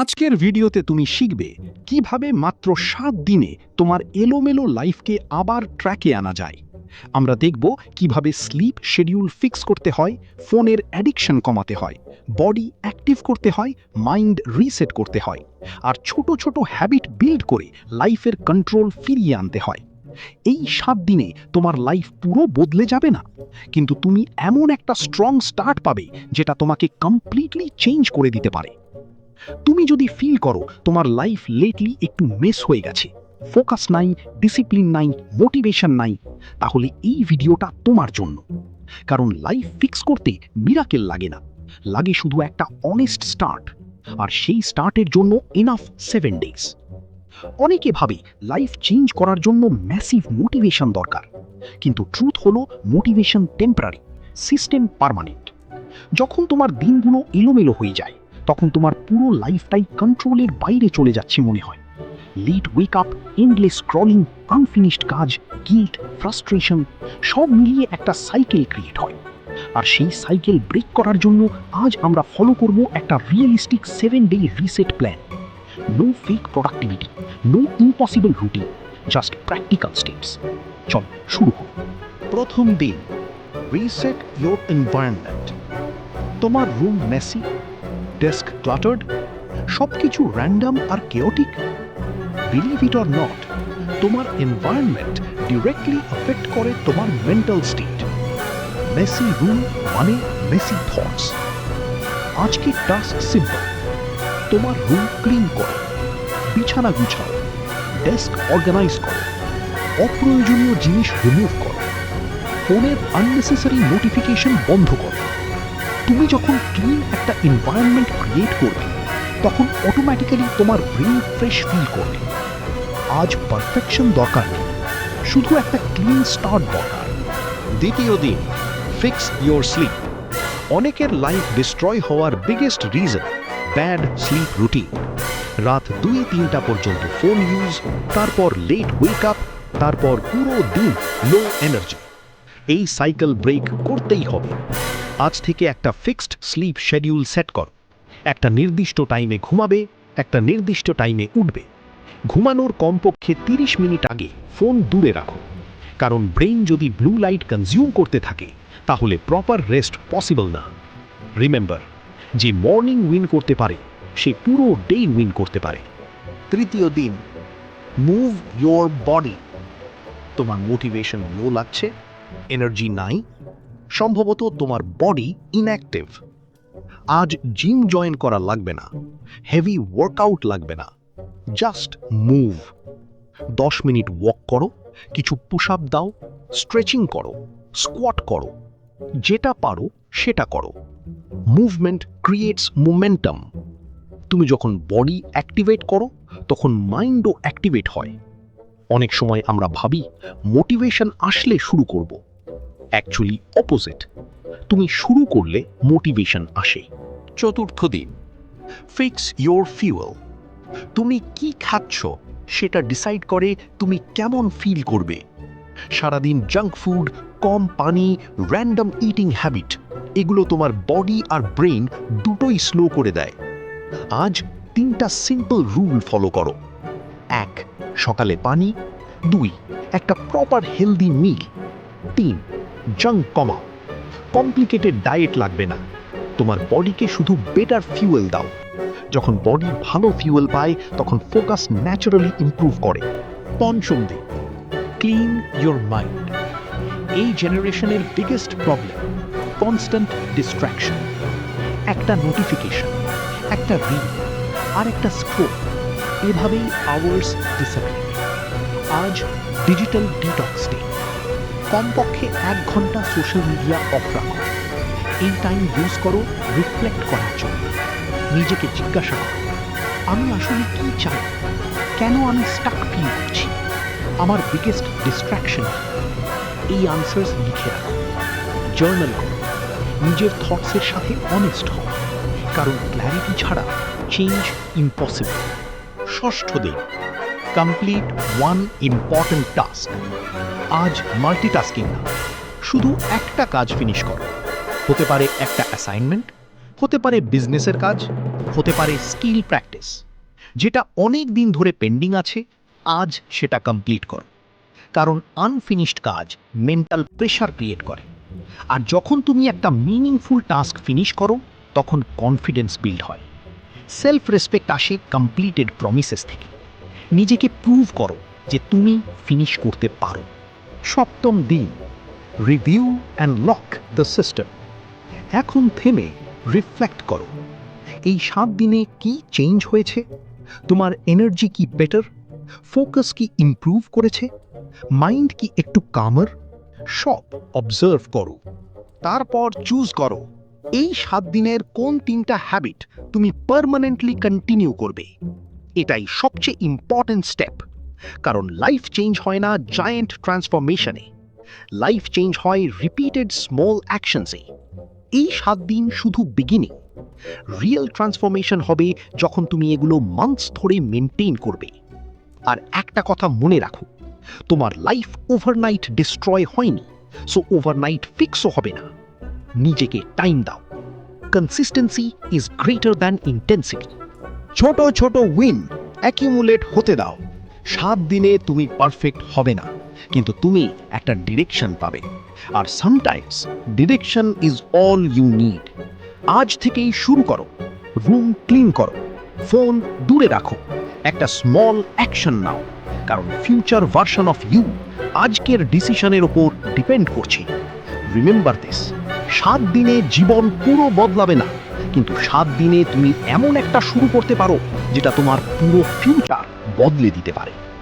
আজকের ভিডিওতে তুমি শিখবে কিভাবে মাত্র 7 দিনে তোমার এলোমেলো লাইফকে আবার ট্র্যাকে আনা যায়। আমরা দেখব কিভাবে স্লিপ শিডিউল ফিক্স করতে হয়, ফোনের অ্যাডিকশন কমাতে হয়, বডি অ্যাক্টিভ করতে হয়, মাইন্ড রিসেট করতে হয়, আর ছোট ছোট হ্যাবিট বিল্ড করে লাইফের কন্ট্রোল ফিরিয়ে আনতে হয়। এই 7 দিনে তোমার লাইফ পুরো বদলে যাবে না, কিন্তু তুমি এমন একটা স্ট্রং স্টার্ট পাবে যেটা তোমাকে কমপ্লিটলি চেঞ্জ করে দিতে পারে। তুমি যদি ফিল করো তোমার লাইফ লেটলি একটু মিস হয়ে গেছে, ফোকাস নাই, ডিসিপ্লিন নাই, মোটিভেশন নাই, তাহলে এই ভিডিওটা তোমার জন্য। কারণ লাইফ ফিক্স করতে মিরাকেল লাগে না, লাগে শুধু একটা অনেস্ট স্টার্ট। আর সেই স্টার্টের জন্য এনাফ 7 ডেজ। অনেকে ভাবে লাইফ চেঞ্জ করার জন্য ম্যাসিভ মোটিভেশন দরকার, কিন্তু ট্রুথ হলো মোটিভেশন টেম্পোরারি, সিস্টেম পার্মানেন্ট। যখন তোমার দিনগুলো এলোমেলো হয়ে যায়, তখন তোমার পুরো লাইফটাই কন্ট্রোলের বাইরে চলে যাচ্ছে মনে হয়। Late wake up, endless scrolling, unfinished কাজ, গিল্ট, ফ্রাস্ট্রেশন, সব মিলিয়ে একটা সাইকেল ক্রিয়েট হয়। আর সেই সাইকেল ব্রেক করার জন্য আজ আমরা ফলো করব একটা রিয়েলিস্টিক 7-ডে reset plan. No fake productivity, no impossible routine, just practical steps. চল শুরু হোক। প্রথম দিন, রিসেট ইয়োর এনভায়রনমেন্ট। তোমার রুম মেসি, ডেস্ক ক্লাটার্ড, সবকিছু র্যান্ডম আর chaotic? Believe it or not, তোমার এনভায়রনমেন্ট ডিরেক্টলি এফেক্ট করে তোমার মেন্টাল স্টেট। মেসি রুম মানে মেসি থটস। আজকে টাস্ক সিম্পল, তোমার রুম ক্লিন করো, বিছানা গুছাও, ডেস্ক অর্গানাইজ করো, অপ্রয়োজনীয় জিনিস রিমুভ করো, ফোনের আননেসেসারি নোটিফিকেশন বন্ধ করো। তুমি যখন ক্লিন একটা এনভায়রনমেন্ট ক্রিয়েট করবে, তখন অটোমেটিক্যালি তোমার ব্রেন ফ্রেশ ফিল করবে। আজ পারফেকশন দরকার নেই, শুধু একটা ক্লিন স্টার্ট দরকার। দ্বিতীয় দিন, ফিক্স ইয়োর স্লিপ। অনেকের লাইফ ডিস্ট্রয় হওয়ার biggest reason bad sleep routine. রাত 2-3টা পর্যন্ত ফোন ইউজ, তারপর লেট ওয়েক আপ, তারপর পুরো দিন লো এনার্জি। এই সাইকেল ব্রেক করতেই হবে। আজ থেকে একটা ফিক্সড স্লিপ শিডিউল সেট কর। একটা নির্দিষ্ট টাইমে ঘুমাবে, একটা নির্দিষ্ট টাইমে উঠবে। ঘুমানোর কমপক্ষে 30 মিনিট আগে ফোন দূরে রাখো, কারণ ব্রেইন যদি ব্লু লাইট কনজিউম করতে থাকে, তাহলে প্রপার রেস্ট পসিবল না। রিমেম্বার, যে মর্নিং উইন করতে পারে, সে পুরো ডে উইন করতে পারে। তৃতীয় দিন, মুভ ইয়োর বডি। তোমার মোটিভেশন লো লাগছে, এনার্জি নাই, সম্ভবত তোমার বডি ইনঅ্যাক্টিভ। আজ জিম জয়েন করা লাগবে না, হেভি ওয়ার্কআউট লাগবে না, জাস্ট মুভ। 10 মিনিট ওয়াক করো, কিছু পুশ আপ দাও, স্ট্রেচিং করো, স্কোয়াট করো, যেটা পারো সেটা করো। Movement creates momentum. তুমি যখন বডি অ্যাক্টিভেট করো, তখন মাইন্ডও অ্যাক্টিভেট হয়। অনেক সময় আমরা ভাবি মোটিভেশন আসলে শুরু করব, অ্যাকচুয়ালি অপোজিট। তুমি শুরু করলে মোটিভেশন আসে। চতুর্থ দিন, ফিক্স ইয়োর ফিউয়েল। তুমি কি খাচ্ছ সেটা ডিসাইড করে তুমি কেমন ফিল করবে। সারাদিন জাঙ্ক ফুড, কম পানি, র্যান্ডম ইটিং হ্যাবিট, এগুলো তোমার বডি আর ব্রেন দুটোই স্লো করে দেয়। আজ 3টা সিম্পল রুল ফলো করো। 1, সকালে পানি। 2, একটা প্রপার হেলদি মিল। 3, জাঙ্ক কমাও। কমপ্লিকেটেড ডায়েট লাগবে না, তোমার বডিকে শুধু বেটার ফিউয়েল দাও। যখন বডি ভালো ফিউয়েল পায়, তখন ফোকাস ন্যাচারালি ইমপ্রুভ করে। পঞ্চম দিন, ক্লিন ইয়োর মাইন্ড। এই জেনারেশনের বিগেস্ট প্রবলেম কনস্ট্যান্ট ডিস্ট্র্যাকশন। একটা নোটিফিকেশন, একটা রিল, আর একটা স্ক্রোল, এভাবেই আওয়ার্স ডিসঅ্যাপিয়ার। আজ ডিজিটাল ডিটক্স ডে। কমপক্ষে 1 ঘন্টা সোশ্যাল মিডিয়া অফ রাখো। এই টাইম ইউজ করো রিফ্লেক্ট করার জন্য। নিজেকে জিজ্ঞাসা করো, আমি আসলে কি চাই, কেন আমি স্টাক ফিল করছি, আমার বিগেস্ট ডিস্ট্র্যাকশন। এই আনসার্স লিখে রাখো, জার্নাল করো, নিজের থটসের সাথে অনেস্ট হও, কারণ ক্ল্যারিটি ছাড়া চেঞ্জ ইম্পসিবল। ষষ্ঠ দিন, কমপ্লিট ওয়ান ইম্পর্ট্যান্ট টাস্ক। আজ মাল্টিটাস্কিং না, শুধু একটা কাজ ফিনিশ করো। হতে পারে একটা অ্যাসাইনমেন্ট, হতে পারে বিজনেসের কাজ, হতে পারে স্কিল প্র্যাকটিস, যেটা অনেক দিন ধরে পেন্ডিং আছে, আজ সেটা কমপ্লিট করো। কারণ আনফিনিশড কাজ মেন্টাল প্রেশার ক্রিয়েট করে, আর যখন তুমি একটা মিনিংফুল টাস্ক ফিনিশ করো তখন কনফিডেন্স বিল্ড হয়। সেলফ রেসপেক্ট আসে কমপ্লিটেড প্রমিসেস থেকে। নিজেকে প্রুভ করো যে তুমি ফিনিশ করতে পারো। সপ্তম দিন, review and lock the system. এখন থেমে রিফ্লেক্ট করো, এই 7 দিনে কি চেঞ্জ হয়েছে? তোমার এনার্জি কি বেটার, ফোকাস কি ইমপ্রুভ করেছে, মাইন্ড কি একটু কামার? সব অবজার্ভ করো, তারপর চুজ করো এই 7 দিনের কোন 3টা হ্যাবিট তুমি পার্মানেন্টলি কন্টিনিউ করবে। এটাই সবচেয়ে ইম্পর্ট্যান্ট স্টেপ, কারণ লাইফ চেঞ্জ হয় না জায়ান্ট ট্রান্সফরমেশনে, লাইফ চেঞ্জ হয় রিপিটেড স্মল অ্যাকশনসে। এই 7 দিন শুধু বিগিনিং, রিয়েল ট্রান্সফরমেশন হবে যখন তুমি এগুলো মান্থস ধরে মেনটেন করবে। আর একটা কথা মনে রাখো, তোমার লাইফ ওভারনাইট ডিস্ট্রয় হয়নি, সো ওভারনাইট ফিক্সও হবে না। নিজেকে টাইম দাও, consistency is greater than intensity. ছোট ছোট উইন অ্যাকিউমুলেট হতে দাও। 7 দিনে তুমি পারফেক্ট হবে না, কিন্তু তুমি একটা ডিরেকশন পাবে, আর sometimes direction is all you need. আজ থেকেই শুরু করো, রুম ক্লিন করো, ফোন দূরে রাখো, একটা স্মল অ্যাকশন নাও, কারণ ফিউচার ভার্সন অফ ইউ আজকের ডিসিশনের ওপর ডিপেন্ড করছে। রিমেম্বার দিস, 7 দিনে জীবন পুরো বদলাবে না, কিন্তু 7 দিনে তুমি এমন একটা শুরু করতে পারো যেটা তোমার পুরো ফিউচার বদলে দিতে পারে।